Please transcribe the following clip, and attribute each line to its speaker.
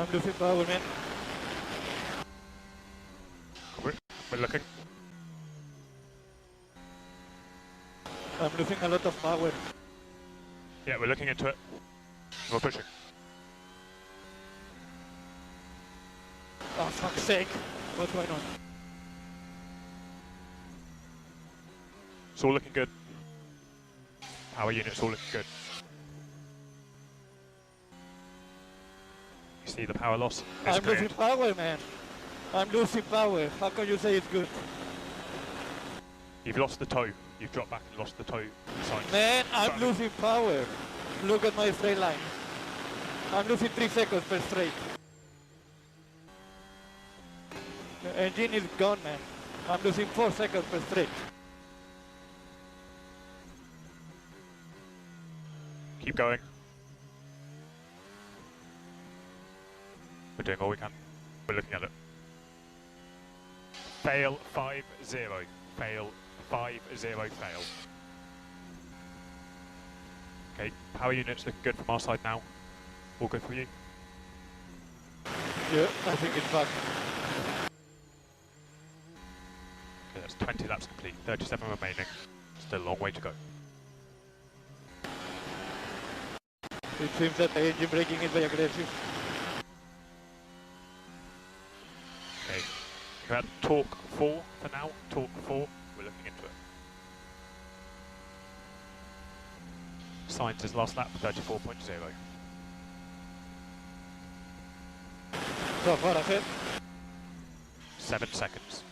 Speaker 1: I'm losing power, man.
Speaker 2: We're looking.
Speaker 1: I'm losing a lot of power.
Speaker 2: Yeah, we're looking into it. We're pushing.
Speaker 1: Oh, fuck's sake. What's going on?
Speaker 2: It's all looking good. Power units all looking good. You see the power loss?
Speaker 1: I'm losing power, man. I'm losing power. How can you say it's good?
Speaker 2: You've lost the tow. You've dropped back and lost the tow sign.
Speaker 1: Man, I'm losing power. Look at my straight line. I'm losing 3 seconds per straight. The engine is gone, man. I'm losing 4 seconds per straight.
Speaker 2: Keep going. We're doing all we can. We're looking at it. Fail 5-0. Fail 5-0 fail. Okay, power units looking good from our side now. All good for you?
Speaker 1: Yeah, I think it's back.
Speaker 2: Okay, that's 20 laps complete, 37 remaining. Still a long way to go.
Speaker 1: It seems that the engine braking is very aggressive.
Speaker 2: Okay, we're at torque 4 for now. Torque 4, we're looking into it. Signs his last lap, 34.0.
Speaker 1: So far ahead.
Speaker 2: 7 seconds.